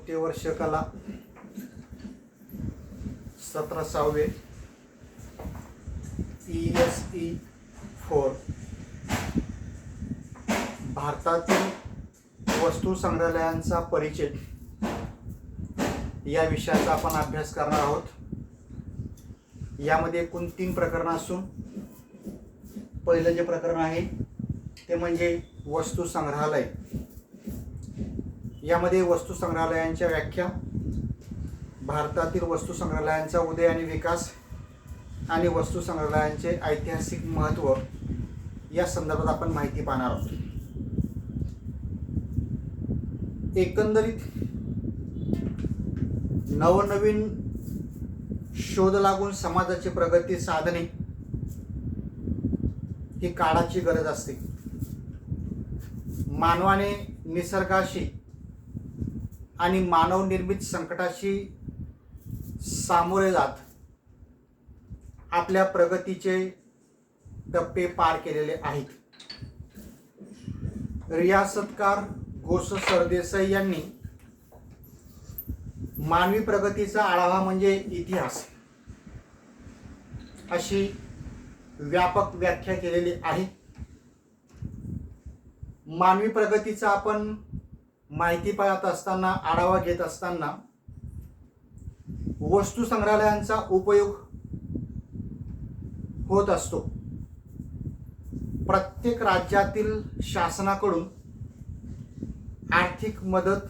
तृतीय वर्ष कला 17वे ESE 4 भारतातील वस्तू संग्रहालयांचा परिचय या विषयाचा आपण अभ्यास करणार आहोत। यामध्ये एकूण 3 प्रकरण असून पहिलं जे प्रकरण आहे ते म्हणजे वस्तू संग्रहालय। यामध्ये वस्तू संग्रहालयांच्या व्याख्या, भारतातील वस्तू संग्रहालयांचा उदय आणि विकास आणि वस्तू संग्रहालयांचे ऐतिहासिक महत्त्व या संदर्भात आपण माहिती पाहणार आहोत। एकंदरीत नवनवीन शोध लागून समाजाची प्रगती साधणे ही काळाची गरज असते। मानवाने निसर्गाशी आणि मानव निर्मित संकटाशी सामोरे जात आपल्या प्रगतीचे टप्पे पार केलेले आहेत। रियासतकार गोस सरदेसाई यांनी मानवी प्रगतीचा आढावा म्हणजे इतिहास अशी व्यापक व्याख्या केलेली आहे। मानवी प्रगतीचा आपण माहिती पाहत असताना, आढावा घेत असताना वस्तू संग्रहालयांचा उपयोग होत असतो। प्रत्येक राज्यातील शासनाकडून आर्थिक मदत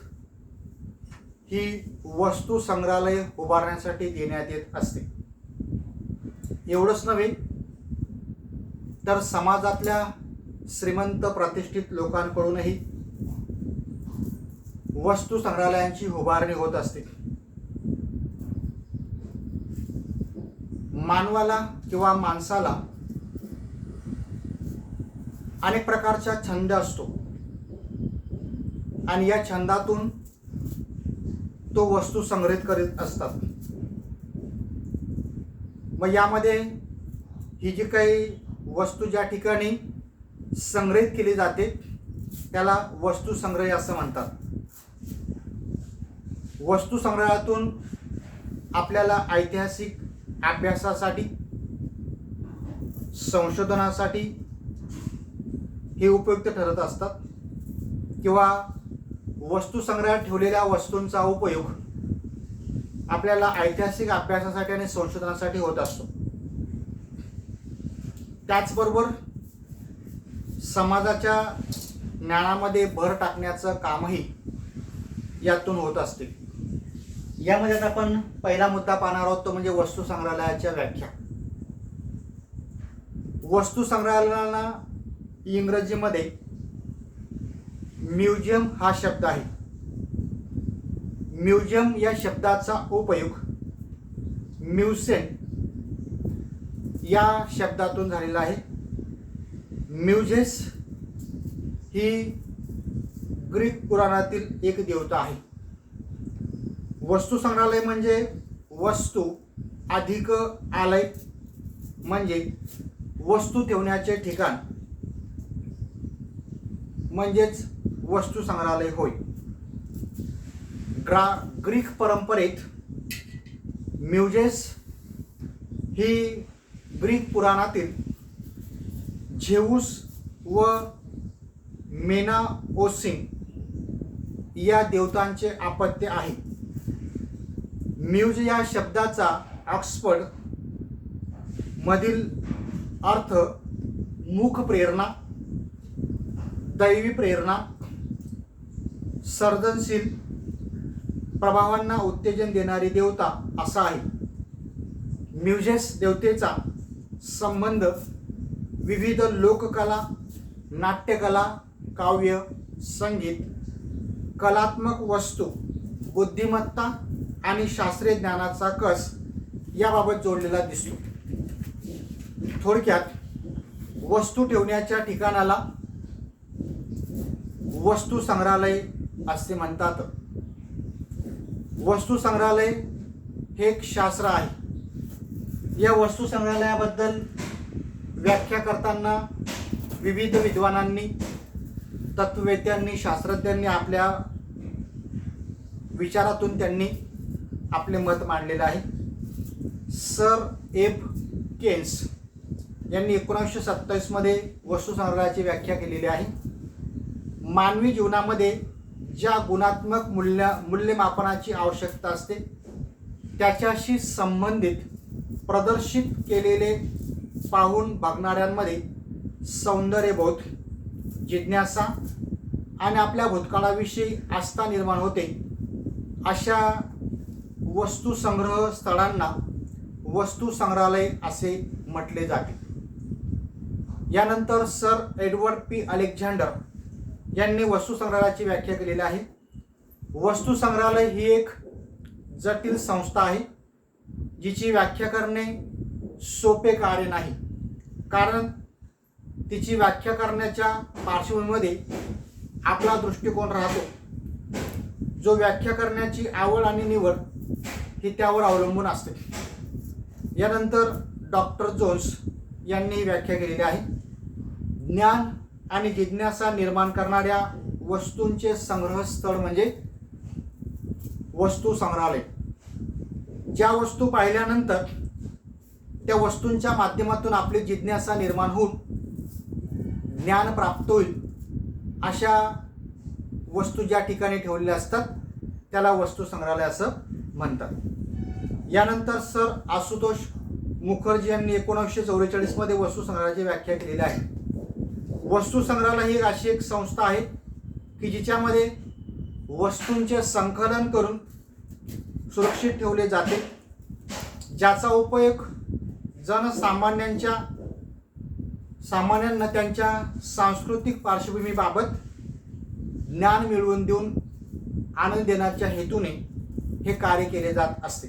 ही वस्तू संग्रहालय उभारण्यासाठी देण्यात येत असते। एवढंच नव्हे तर समाजातल्या श्रीमंत प्रतिष्ठित लोकांकडूनही वस्तू संग्रहालयांची उभारणी होत असते। मानवाला किंवा माणसाला अनेक प्रकारचा छंद असतो आणि या छंदातून तो वस्तू संग्रहित करीत असतात। मग यामध्ये ही जी काही वस्तू ज्या ठिकाणी संग्रहित केली जाते त्याला वस्तू संग्रह असं म्हणतात। वस्तू संग्रहातून आपल्याला ऐतिहासिक अभ्यासासाठी, संशोधनासाठी हे उपयुक्त ठरत असतात किंवा वस्तू संग्रहात ठेवलेल्या वस्तूंचा उपयोग आपल्याला ऐतिहासिक अभ्यासासाठी आणि संशोधनासाठी होत असतो। त्याचबरोबर समाजाच्या ज्ञानामध्ये भर टाकण्याचं कामही यातून होत असते। यामध्ये आता आपण पहिला मुद्दा पाहणार आहोत तो म्हणजे वस्तू संग्रहालयाच्या व्याख्या। वस्तू संग्रहालयाला इंग्रजीमध्ये म्युझियम हा शब्द आहे। म्युझियम या शब्दाचा उपयोग म्युसेन या शब्दातून झालेला आहे। म्युझेस ही ग्रीक पुराणातील एक देवता आहे। वस्तू संग्रहालय म्हणजे वस्तू अधिक आलय म्हणजे वस्तू ठेवण्याचे ठिकाण म्हणजेच वस्तू संग्रहालय होय। ग्रीक परंपरेत म्युझेस ही ग्रीक पुराणातील झेऊस व मेनाओसिन या देवतांचे अपत्य आहे। म्यूज या शब्दाचा ऑक्सफर्ड मधील अर्थ मुख प्रेरणा, दैवी प्रेरणा, सर्जनशील प्रभावांना उत्तेजन देणारी देवता असा आहे। म्युझेस देवतेचा संबंध विविध लोककला, नाट्यकला, काव्य, संगीत, कलात्मक वस्तू, बुद्धिमत्ता आणि शास्त्रीय ज्ञानाचा कस याबाबत जोडलेला दिसतो। थोडक्यात वस्तू ठेवण्याच्या ठिकाणाला वस्तू संग्रहालय असे म्हणतात। वस्तू संग्रहालय हे एक शास्त्र आहे। या वस्तू संग्रहालयाबद्दल व्याख्या करताना विविध विद्वानांनी, तत्ववेत्यांनी, शास्त्रज्ञांनी आपल्या विचारातून त्यांनी आपले मत मांडलेलं आहे. सर एफ केन्स यांनी 1927 मध्ये वस्तू संग्रहाची व्याख्या केलेली आहे. मानवी जीवनामध्ये ज्या गुणात्मक मूल्यमापनाची आवश्यकता असते त्याच्याशी संबंधित प्रदर्शित केलेले पाहून बघणाऱ्यांमध्ये सौंदर्यबोध, जिज्ञासा आणि आपल्या भूतकाळाविषयी आस्था निर्माण होते. अशा वस्तू संग्रह स्थळांना वस्तू संग्रहालय असे म्हटले जाते. यानंतर सर एडवर्ड पी अलेक्झांडर यांनी वस्तू संग्रहाची व्याख्या केलेली आहे. वस्तू संग्रहालय ही एक जटिल संस्था आहे जिची व्याख्या करणे सोपे कार्य नाही, कारण तिची व्याख्या करण्याच्या पार्श्वभूमीमध्ये आपला दृष्टिकोन राहतो. जो व्याख्या करण्याची आवड आणि निवड ही त्यावर अवलंबून असते. यानंतर डॉक्टर जोन्स यांनी व्याख्या केलेली आहे. ज्ञान आणि जिज्ञासा निर्माण करणाऱ्या वस्तूंचे संग्रहस्थळ म्हणजे वस्तू संग्रहालय. ज्या वस्तू पाहिल्यानंतर त्या वस्तूंच्या माध्यमातून आपली जिज्ञासा निर्माण होऊन ज्ञान प्राप्त होईल अशा वस्तू ज्या ठिकाणी ठेवलेल्या असतात त्याला वस्तू संग्रहालय असं म्हणतात. यानंतर सर आशुतोष मुखर्जी यांनी 1944 मध्ये वस्तू संग्रहाची व्याख्या केलेली आहे. वस्तू संग्रहालय ही अशी एक संस्था आहे की जिच्यामध्ये वस्तूंचे संकलन करून सुरक्षित ठेवले जाते, ज्याचा उपयोग सामान्यांना त्यांच्या सांस्कृतिक पार्श्वभूमीबाबत ज्ञान मिळवून देऊन आनंद देण्याच्या हेतूने हे कार्य केले जात असते.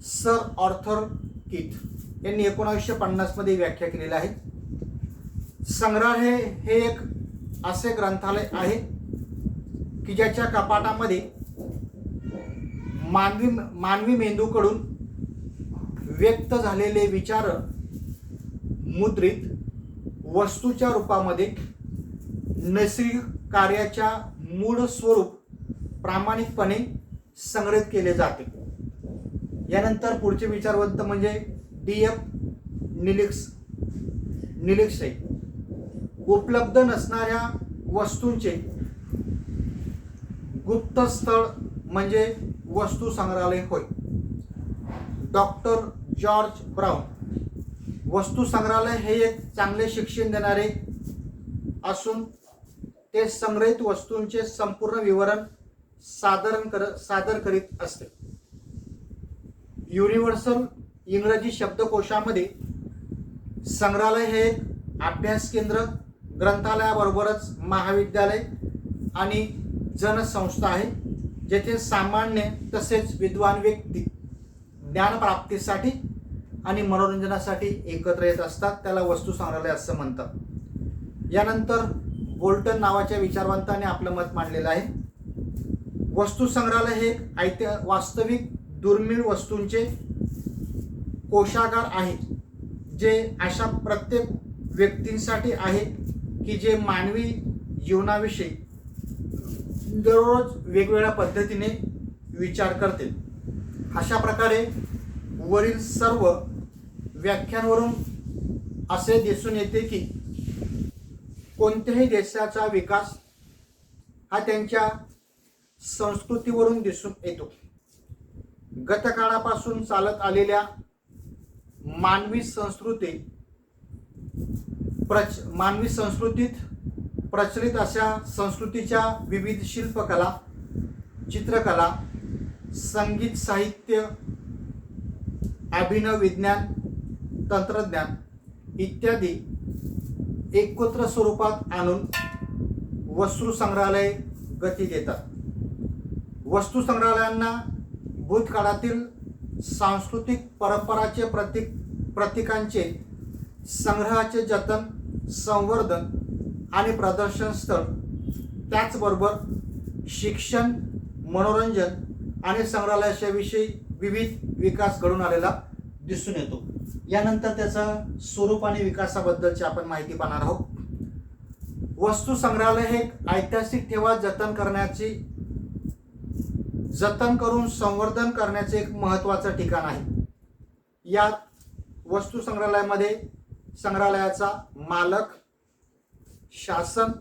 सर ऑर्थर कीथ यांनी 1950 मध्ये व्याख्या केलेली आहे. संग्रहालय हे एक असे ग्रंथालय आहे की ज्याच्या कपाटामध्ये मानवी मेंदूकडून व्यक्त झालेले विचार मुद्रित वस्तूच्या रूपामध्ये नैसर्गिक कार्याच्या मूळ स्वरूप प्रामाणिकपणे संग्रहित केले जाते. यानंतर पुढचे विचारवंत म्हणजे D.F. निलिक्से. उपलब्ध नसणाऱ्या वस्तूंचे गुप्त स्थळ म्हणजे वस्तू संग्रहालय होय. Doctor George brown. वस्तू संग्रहालय हे एक चांगले शिक्षण देणारे असून ते संग्रहित वस्तूंचे संपूर्ण विवरण सादर करीत असते. युनिव्हर्सल इंग्रजी शब्दकोशामध्ये संग्रहालय हे एक अभ्यास केंद्र, ग्रंथालयाबरोबरच महाविद्यालय आणि जनसंस्था आहे, जेथे सामान्य तसेच विद्वान व्यक्ती ज्ञानप्राप्तीसाठी आणि मनोरंजनासाठी एकत्र येत असतात. त्याला वस्तू संग्रहालय असं म्हणतात. यानंतर बोल्टन नावाच्या विचारवंताने आपलं मत मांडलेलं आहे. वस्तू संग्रहालय हे एक वास्तविक दुर्मिळ वस्तूंचे कोशागार आहे, जे अशा प्रत्येक व्यक्तींसाठी आहे की जे मानवी जीवनाविषयी दररोज वेगवेगळ्या पद्धतीने विचार करते. अशा प्रकारे वरील सर्व व्याख्यांवरून असे दिसून येते की कोणत्याही देशाचा विकास हा त्यांच्या संस्कृतीवरून दिसून येतो. गतकाळापासून चालत आलेल्या मानवी संस्कृतीत प्रचलित अशा संस्कृतीच्या विविध शिल्पकला, चित्रकला, संगीत, साहित्य, अभिनव, विज्ञान, तंत्रज्ञान इत्यादी एकत्र स्वरूपात आणून वस्तू संग्रहालय गती देतात. वस्तू संग्रहालयांना भूतकाळातील सांस्कृतिक परंपराचे प्रतीकांचे संग्रहाचे जतन, संवर्धन आणि प्रदर्शन स्थळ, त्याचबरोबर शिक्षण, मनोरंजन आणि संग्रहालयाच्या विषयी विविध विकास घडून आलेला दिसून येतो. यानंतर त्याचा स्वरूप आणि विकासाबद्दलची आपण माहिती पाहणार आहोत. वस्तू संग्रहालय हे ऐतिहासिक ठेवा जतन करण्याची जतन करून संवर्धन करण्याचे एक महत्त्वाचं ठिकाण आहे. या वस्तू संग्रहालयामध्ये संग्रहालयाचा मालक, शासन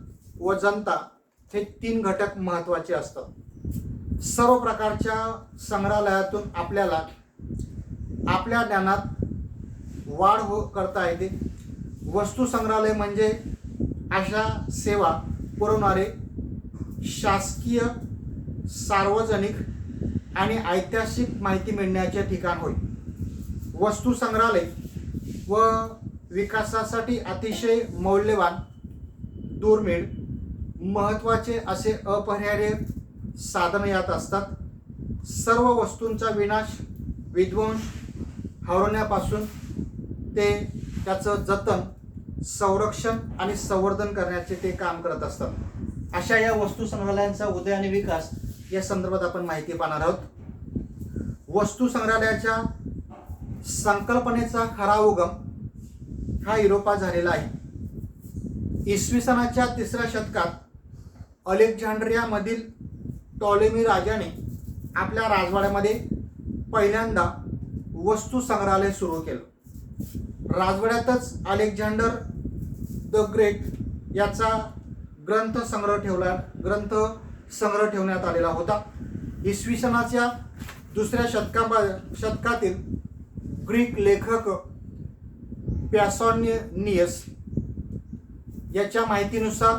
व जनता हे 3 घटक महत्त्वाचे असतात. सर्व प्रकारच्या संग्रहालयातून आपल्याला आपल्या ज्ञानात वाढ करता येते. वस्तू संग्रहालय म्हणजे अशा सेवा पुरवणारे शासकीय, सार्वजनिक आणि ऐतिहासिक माहिती मिळण्याचे ठिकाण होय. वस्तू संग्रहालय व विकासासाठी अतिशय मौल्यवान, दुर्मिळ, महत्त्वाचे असे अपरिहार्य साधन यात असतात. सर्व वस्तूंचा विनाश, विध्वंस, हरवण्यापासून ते त्याचं जतन, संरक्षण आणि संवर्धन करण्याचे ते काम करत असतात. अशा या वस्तू संग्रहालयांचा उदय आणि विकास या संदर्भात आपण माहिती पाहणार आहोत. वस्तू संग्रहालयाच्या संकल्पनेचा खरा उगम हा युरोपात झालेला आहे. इसवी सनाच्या 3ऱ्या शतकात अलेक्झांड्रियामधील टॉलेमी राजाने आपल्या राजवाड्यामध्ये पहिल्यांदा वस्तू संग्रहालय सुरू केलं. राजवाड्यातच अलेक्झांडर द ग्रेट याचा ग्रंथ संग्रह ठेवण्यात आलेला होता. इसवी सनाच्या 2ऱ्या शतकातील ग्रीक लेखक पॅसॉनियस याच्या माहितीनुसार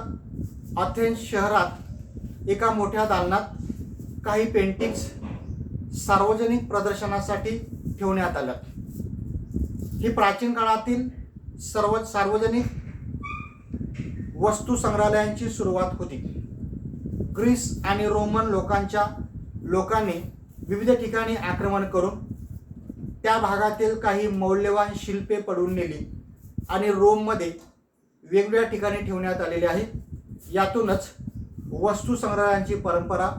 अथेन्स शहरात एका मोठ्या दालनात काही पेंटिंग्स सार्वजनिक प्रदर्शनासाठी ठेवण्यात आल्या. ही प्राचीन काळातील सार्वजनिक वस्तू संग्रहालयांची सुरुवात होती. ग्रीस आणि रोमन लोकांनी विविध ठिकाणी आक्रमण करून त्या भागातील काही मौल्यवान शिल्पे पडून नेली आणि रोममध्ये वेगवेगळ्या ठिकाणी ठेवण्यात आलेली आहे. यातूनच वस्तू संग्रहालयांची परंपरा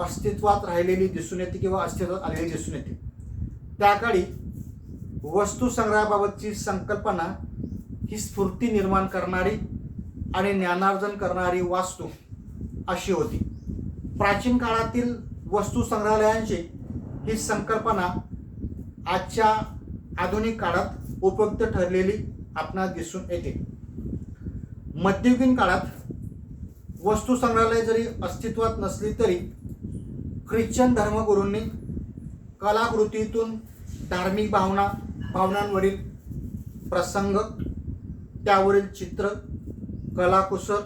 अस्तित्वात राहिलेली दिसून येते किंवा अस्तित्वात आलेली दिसून येते. त्याकाळी वस्तू संग्रहाबाबतची संकल्पना ही स्फूर्ती निर्माण करणारी आणि ज्ञानार्जन करणारी वास्तू अशी होती. प्राचीन काळातील वस्तू संग्रहालयांची ही संकल्पना आजच्या आधुनिक काळात उपयुक्त ठरलेली आपणास दिसून येते. मध्ययुगीन काळात वस्तू संग्रहालय जरी अस्तित्वात नसली तरी ख्रिश्चन धर्मगुरूंनी कलाकृतीतून धार्मिक भावनांवरील प्रसंग, त्यावरील चित्र, कलाकुसर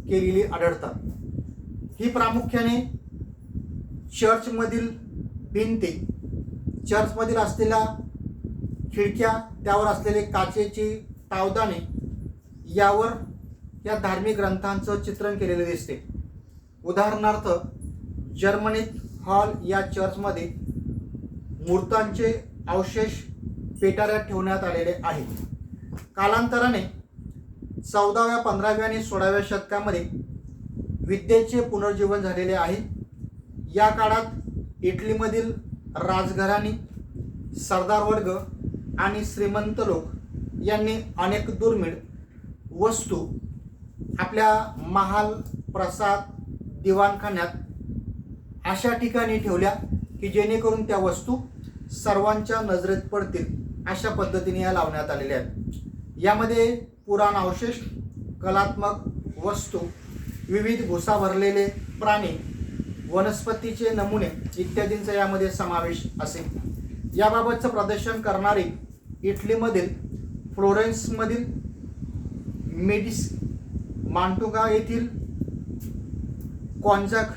केलेली आढळतात. ही प्रामुख्याने चर्चमधील भिंती, चर्चमधील असलेल्या खिडक्या, त्यावर असलेले काचेची तावदाने यावर या धार्मिक ग्रंथांचं चित्रण केलेले दिसते. उदाहरणार्थ जर्मनीत हॉल या चर्चमध्ये मूर्तांचे अवशेष पेटाऱ्यात ठेवण्यात आलेले आहेत. कालांतराने 14व्या, 15व्या आणि 16व्या शतकामध्ये विद्येचे पुनर्जीवन झालेले आहे. या काळात इटलीमधील राजघराणी, सरदार वर्ग आणि श्रीमंत लोक यांनी अनेक दुर्मिळ वस्तू आपल्या महाल, प्रसाद, दिवाणखान्यात अशा ठिकाणी ठेवल्या की जेणेकरून त्या वस्तू सर्वांच्या नजरेत पडतील अशा पद्धतीने या लावण्यात आलेल्या आहेत. यामध्ये पुराण अवशेष, कलात्मक वस्तू, विविध भुसा भरलेले प्राणी, वनस्पतीचे नमुने इत्यादींचा यामध्ये समावेश असेल. याबाबतचं प्रदर्शन करणारी इटलीमधील फ्लोरेन्समधील मेडिस, मांटुगा येथील कॉन्झाक,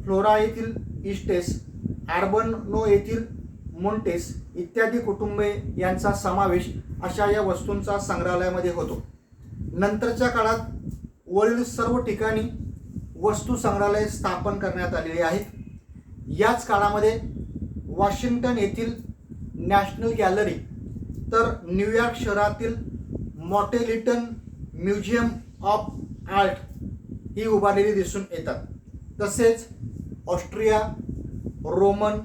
फ्लोरा येथील इस्टेस, आर्बनो येथील मोंटेस इत्यादी कुटुंबे यांचा समावेश अशा या वस्तूंचा संग्रहालयामध्ये होतो. नंतरच्या काळात वरील सर्व ठिकाणी वस्तू संग्रहालय स्थापन करण्यात आलेले आहेत. याच काळामध्ये वॉशिंग्टन येथील नॅशनल गॅलरी तर न्यूयॉर्क शहरातील मॉटेलिटन म्युझियम ऑफ आर्ट ही उभारलेली दिसून येतात. तसेच Austria, Roman,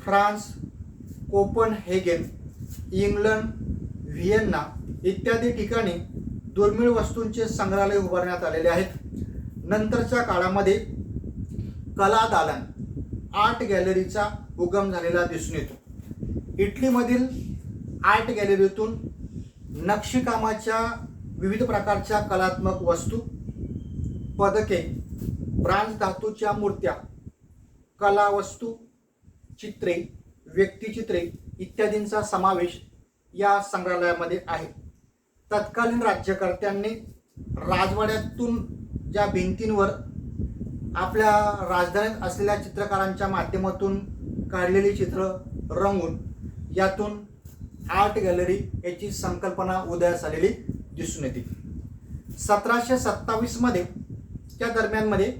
France, Copenhagen, England, Vienna इत्यादी ठिकाणी दुर्मिळ वस्तूंचे संग्रहालय उभारण्यात आलेले आहेत. नंतरच्या काळामध्ये कला दालन आर्ट गॅलरीचा उगम झालेला दिसून येतो। इटलीमधील आर्ट गॅलरीतून नक्षीकामाच्या विविध प्रकारच्या कलात्मक वस्तू, पदके, ब्रांज धातूच्या मूर्त्या, कला वस्तू, चित्रे, व्यक्तिचित्रे इत्यादींचा समावेश या संग्रहालयामध्ये आहे। तत्कालीन राज्यकर्त्यांनी राजवाड्यातून ज्या भिंतींवर आपल्या राजधानीत असलेल्या चित्रकारांच्या माध्यमातून काढलेली चित्र रंगून यातून आर्ट गॅलरी याची संकल्पना उदयास आलेली दिसून येते। 1727 मध्ये त्या दरम्यानमध्ये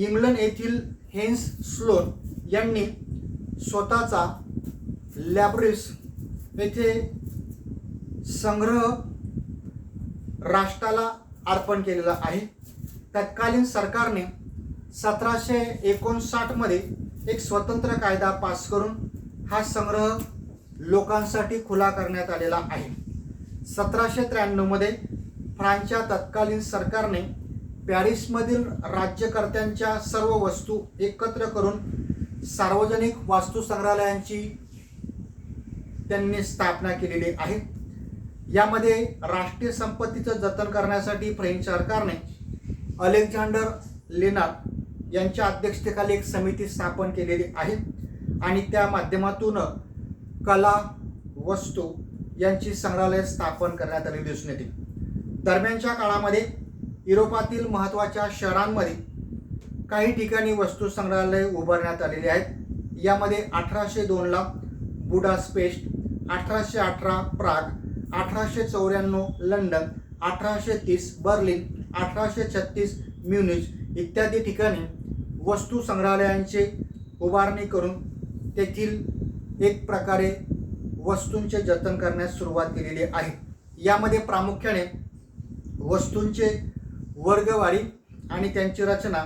इंग्लंड येथील हेन्स स्लोन यांनी स्वतःचा लॅब्रिस येथे संग्रह राष्ट्राला अर्पण केलेला आहे। तत्कालीन सरकारने 1759 मध्ये एक स्वतंत्र कायदा पास करून हा संग्रह लोकांसाठी खुला करण्यात आलेला आहे। 1793 मध्ये फ्रान्सच्या तत्कालीन सरकारने पॅरिसमधील राज्यकर्त्यांच्या सर्व वस्तू एकत्र करून सार्वजनिक वास्तू संग्रहालयांची त्यांनी स्थापना केलेली आहे। यामध्ये राष्ट्रीय संपत्तीचं जतन करण्यासाठी फ्रेंच सरकारने अलेक्झांडर लेनार्ड यांच्या अध्यक्षतेखाली एक समिती स्थापन केलेली आहे आणि त्या माध्यमातून कला, वस्तू यांची संग्रहालय स्थापन करण्यात आली दिसून येते। दरम्यानच्या काळामध्ये युरोपातील महत्त्वाच्या शहरांमध्ये काही ठिकाणी वस्तू संग्रहालय उभारण्यात आलेले आहेत। यामध्ये 1802 ला Budapest, 1818 Prague, 1894 London, 1830 Berlin, 1836 Munich इत्यादी ठिकाणी वस्तू संग्रहालयांची उभारणी करून तेथील एक प्रकारे वस्तूंचे जतन करण्यास सुरुवात केलेली आहे। यामध्ये प्रामुख्याने वस्तूंचे वर्गवारी आणि त्यांची रचना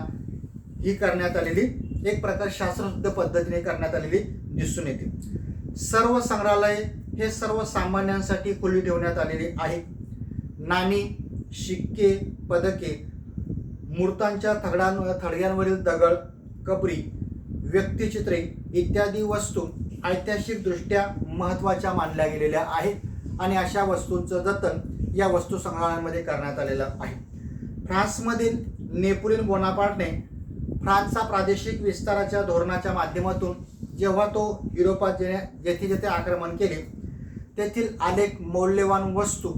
ही करण्यात आलेली एक प्रकार शास्त्रशुद्ध पद्धतीने करण्यात आलेली दिसून येते। सर्व संग्रहालय हे सर्वसामान्यांसाठी खुली ठेवण्यात आलेले आहे। नाणी, शिक्के, पदके, मूर्तांच्या थडग्यांवरील दगड, कबरी, व्यक्तिचित्रे इत्यादी वस्तू ऐतिहासिकदृष्ट्या महत्त्वाच्या मानल्या गेलेल्या आहेत आणि अशा वस्तूंचं जतन या वस्तू संग्रहालयामध्ये करण्यात आलेलं आहे। फ्रान्समधील नेपोलियन बोनापार्टने फ्रान्सचा प्रादेशिक विस्ताराच्या धोरणाच्या माध्यमातून जेव्हा तो युरोपात जेथे जेथे आक्रमण केले तेथील अनेक मौल्यवान वस्तू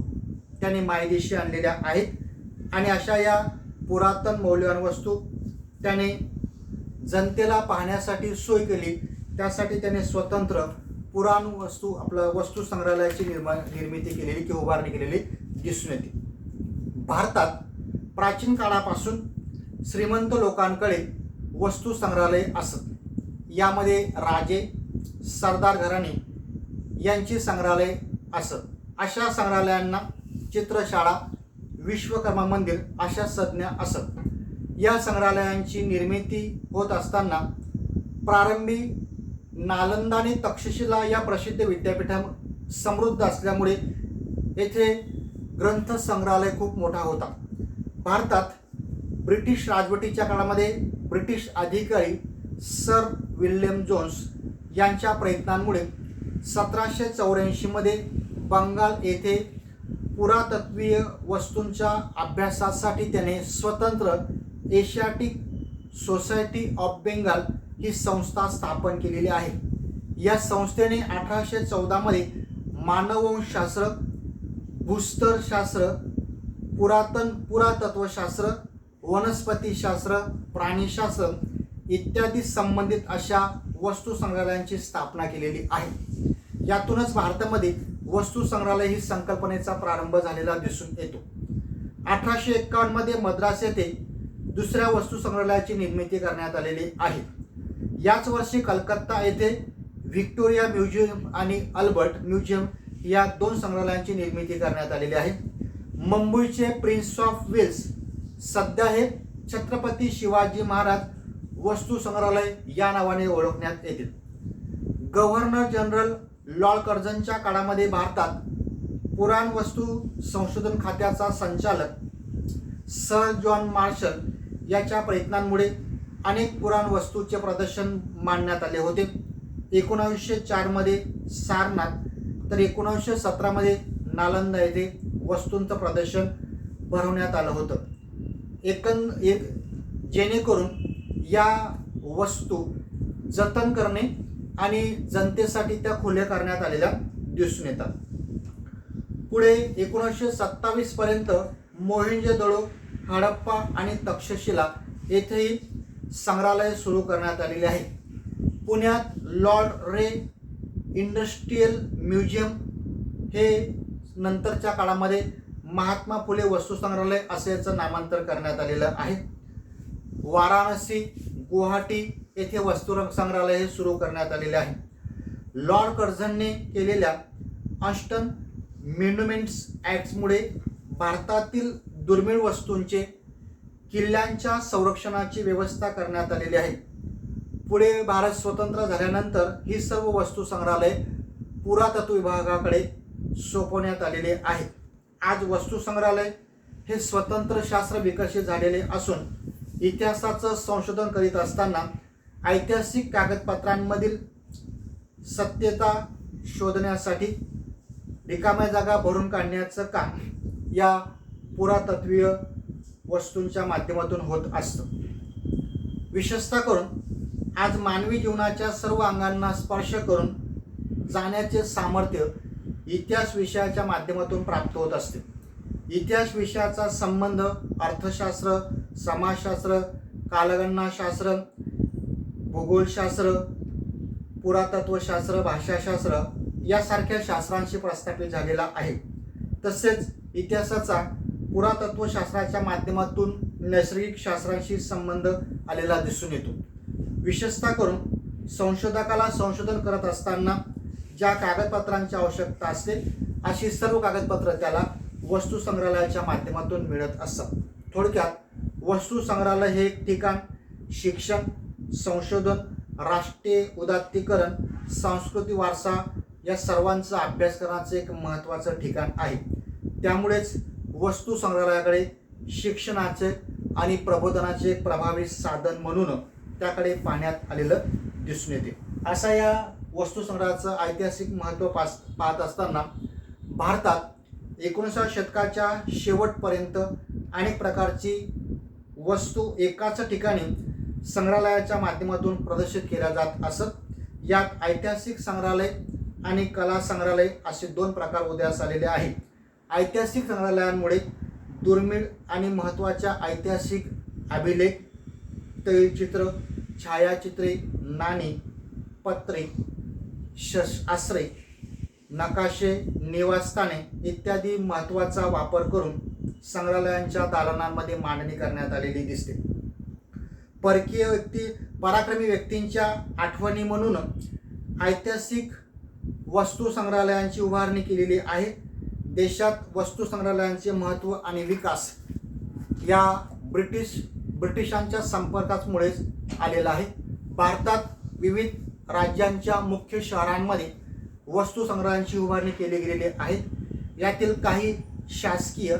त्यांनी मायदेशी आणलेल्या आहेत आणि अशा या पुरातन मौल्यवान वस्तू त्याने जनतेला पाहण्यासाठी सोय केली। त्यासाठी त्याने स्वतंत्र पुराण वस्तू वस्तू संग्रहालयाची निर्मिती केलेली किंवा उभारणी केलेली दिसून येते। भारतात प्राचीन काळापासून श्रीमंत लोकांकडे वस्तू संग्रहालय असत। यामध्ये राजे, सरदार घराणे यांची संग्रहालय असत। अशा संग्रहालयांना चित्रशाळा, विश्वकर्मा मंदिर अशा संज्ञा असत। या संग्रहालयांची निर्मिती होत असताना प्रारंभी नालंदा आणि तक्षशिला या प्रसिद्ध विद्यापीठा समृद्ध असल्यामुळे येथे ग्रंथ संग्रहालय खूप मोठा होता। भारतात ब्रिटिश राजवटीच्या काळामध्ये ब्रिटिश अधिकारी सर विल्यम जोन्स यांच्या प्रयत्नांमुळे 1784 मध्ये बंगाल येथे पुरातत्वीय वस्तूंच्या अभ्यासासाठी त्याने स्वतंत्र एशियाटिक सोसायटी ऑफ बेंगाल ही संस्था स्थापन केलेली आहे। या संस्थेने 1814 मध्ये मानववंशशास्त्र, भूस्तरशास्त्र, पुरातत्वशास्त्र, वनस्पतीशास्त्र, प्राणीशास्त्र इत्यादी संबंधित अशा वस्तू संग्रहालयांची स्थापना केलेली आहे। यातूनच भारतामध्ये वस्तू संग्रहालय ही संकल्पनेचा प्रारंभ झालेला दिसून येतो। 1851 मध्ये मद्रास येथे दुसऱ्या वस्तू संग्रहालयाची निर्मिती करण्यात आलेली आहे। याच वर्षी कलकत्ता येथे व्हिक्टोरिया म्युझियम आणि अल्बर्ट म्युझियम या दोन संग्रहालयांची निर्मिती करण्यात आलेली आहे। मुंबईचे प्रिन्स ऑफ वेल्स सध्या हे छत्रपती शिवाजी महाराज वस्तू संग्रहालय या नावाने ओळखण्यात येते। गव्हर्नर जनरल लॉर्ड कर्झनच्या काळामध्ये भारतात पुराण वस्तू संशोधन खात्याचा संचालक सर जॉन मार्शल याच्या प्रयत्नांमुळे अनेक पुराण वस्तूचे प्रदर्शन मांडण्यात आले होते. 1904 मध्ये सारनाथ तर 1917 मध्ये नालंदा येथे वस्तूंचं प्रदर्शन भरवण्यात आलं होतं. जेणेकरून या वस्तू जतन करणे आणि जनतेसाठी त्या खुल्या करण्यात आलेल्या दिसून येतात. पुढे 1927 पर्यंत मोहेंजोदडो, हडप्पा आणि तक्षशिला येथेही संग्रहालय सुरू करण्यात आलेले आहे. पुण्यात लॉर्ड रे इंडस्ट्रियल म्युझियम हे नंतरच्या काळामध्ये महात्मा फुले वस्तू संग्रहालय असे याचं नामांतर करण्यात आलेलं आहे. वाराणसी, गुवाहाटी येथे वस्तू संग्रहालय हे सुरू करण्यात आलेले आहे. लॉर्ड कर्झनने केलेल्या ऑस्टन मॉन्युमेंट्स ॲक्टमुळे भारतातील दुर्मिळ वस्तूंचे किल्ल्यांच्या संरक्षणाची व्यवस्था करण्यात आलेली आहे. पुढे भारत स्वतंत्र झाल्यानंतर ही सर्व वस्तू संग्रहालय पुरातत्व विभागाकडे सोपवण्यात आलेले आहे. आज वस्तू संग्रहालय हे स्वतंत्र शास्त्र विकसित झालेले असून इतिहासाचं संशोधन करीत असताना ऐतिहासिक कागदपत्रांमधील सत्यता शोधण्यासाठी रिकाम्या जागा भरून काढण्याचं काम या पुरातत्वीय वस्तूंच्या माध्यमातून होत असतं. विशेषतः करून आज मानवी जीवनाच्या सर्व अंगांना स्पर्श करून जाण्याचे सामर्थ्य इतिहास विषयाच्या माध्यमातून प्राप्त होत असते. इतिहास विषयाचा संबंध अर्थशास्त्र, समाजशास्त्र, कालगणनाशास्त्र, भूगोलशास्त्र, पुरातत्वशास्त्र, भाषाशास्त्र यासारख्या शास्त्रांशी प्रस्थापित झालेला आहे. तसेच इतिहासाचा पुरातत्वशास्त्राच्या माध्यमातून नैसर्गिक शास्त्रांशी संबंध आलेला दिसून येतो. विशेषतः करून संशोधकाला संशोधन करत असताना ज्या कागदपत्रांची आवश्यकता असते अशी सर्व कागदपत्र त्याला वस्तू संग्रहालयाच्या माध्यमातून मिळत असतात. थोडक्यात वस्तू संग्रहालय हे एक ठिकाण शिक्षण, संशोधन, राष्ट्रीय उदात्तीकरण, सांस्कृतिक वारसा या सर्वांचा अभ्यास करण्याचं एक महत्त्वाचं ठिकाण आहे. त्यामुळेच वस्तू संग्रहालयाकडे शिक्षणाचे आणि प्रबोधनाचे एक प्रभावी साधन म्हणून त्याकडे पाहण्यात आलेलं दिसून येते. असा या वस्तू संग्रहाचं ऐतिहासिक महत्त्व पाहत असताना भारतात 19व्या शतकाच्या शेवटपर्यंत अनेक प्रकारची वस्तू एकाच ठिकाणी संग्रहालयाच्या माध्यमातून प्रदर्शित केल्या जात असत. यात ऐतिहासिक संग्रहालय आणि कला संग्रहालय असे दोन प्रकार उदयास आलेले आहेत. ऐतिहासिक संग्रहालयांमुळे दुर्मिळ आणि महत्त्वाच्या ऐतिहासिक अभिलेख, तैलचित्र, छायाचित्रे, नाणी, पत्रे, आश्रय, नकाशे, निवासस्थाने इत्यादी महत्त्वाचा वापर करून संग्रहालयांच्या दालनांमध्ये मांडणी करण्यात आलेली दिसते. पराक्रमी व्यक्तींच्या आठवणी म्हणून ऐतिहासिक वस्तू संग्रहालयांची उभारणी केलेली आहे. देशात वस्तू संग्रहालयांचे महत्त्व आणि विकास या ब्रिटिशांच्या संपर्कामुळेच आलेला आहे. भारतात विविध राज्यांच्या मुख्य शहरांमध्ये वस्तू संग्रहालयांची उभारणी केली गेलेली आहे. यातील काही शासकीय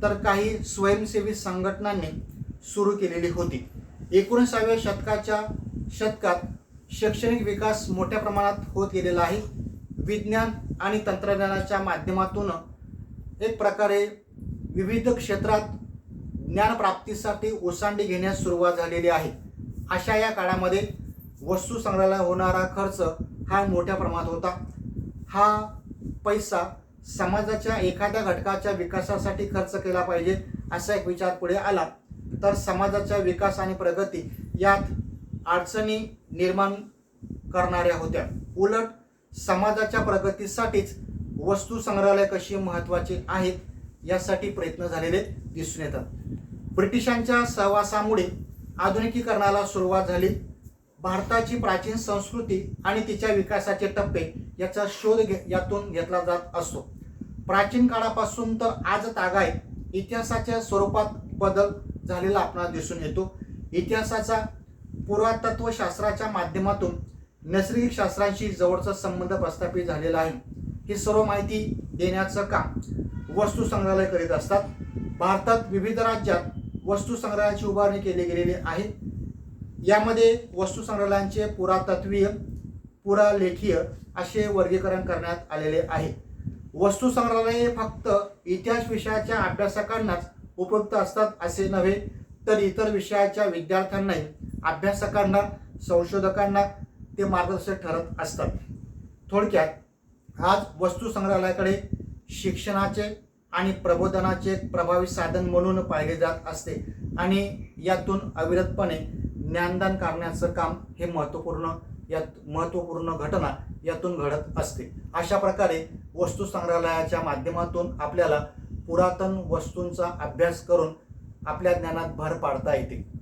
तर काही स्वयंसेवी संघटनांनी सुरू केलेली होती. 19व्या शतकात शैक्षणिक विकास मोठ्या प्रमाणात होत गेलेला आहे. विज्ञान आणि तंत्रज्ञानाच्या माध्यमातून एक प्रकारे विविध क्षेत्रात ज्ञानप्राप्तीसाठी ओसंडी घेण्यास सुरुवात झालेली आहे. अशा या काळामध्ये वस्तू संग्रहालय होणारा खर्च हा मोठ्या प्रमाणात होता. हा पैसा समाजाच्या एखाद्या घटकाच्या विकासासाठी खर्च केला पाहिजे असा एक विचार पुढे आला तर समाजाचा विकास आणि प्रगती यात अडचणी निर्माण करणाऱ्या होत्या. उलट समाजाच्या प्रगतीसाठीच वस्तू संग्रहालय कशी महत्त्वाची आहेत यासाठी प्रयत्न झालेले दिसून येतात. ब्रिटिशांच्या सहवासामुळे आधुनिकीकरणाला सुरुवात झाली. भारताची प्राचीन संस्कृती आणि तिच्या विकासाचे टप्पे याचा शोध यातून घेतला जात असतो. प्राचीन काळापासून तर आज तागाय इतिहासाच्या स्वरूपात बदल झालेला आपल्याला दिसून येतो. इतिहासाचा पुरातत्वशास्त्राच्या माध्यमातून नैसर्गिक शास्त्रांशी जवळचा संबंध प्रस्थापित झालेला आहे. ही सर्व माहिती देण्याचं काम वस्तू संग्रहालय करीत असतात. भारतात विविध राज्यात वस्तू संग्रहालयाची उभारणी केली गेलेली आहे. यामध्ये वस्तू संग्रहालयांचे पुरातत्वीय, पुरालेखीय असे वर्गीकरण करण्यात आलेले आहे. वस्तू संग्रहालय फक्त इतिहास विषयाच्या अभ्यासकांनाच उपयुक्त असतात असे नव्हे, तर इतर विषयाच्या विद्यार्थ्यांनाही, अभ्यासकांना, संशोधकांना ते मार्गदर्शक ठरत असतात. थोडक्यात आज वस्तू संग्रहालयाकडे शिक्षणाचे आणि प्रबोधनाचे एक प्रभावी साधन म्हणून पाहिले जात असते आणि यातून अविरतपणे ज्ञानदान करण्याचं काम हे महत्त्वपूर्ण घटना यातून घडत असते. अशा प्रकारे वस्तू संग्रहालयाच्या माध्यमातून आपल्याला पुरातन वस्तूंचा अभ्यास करून आपल्या ज्ञानात भर पाडता येते.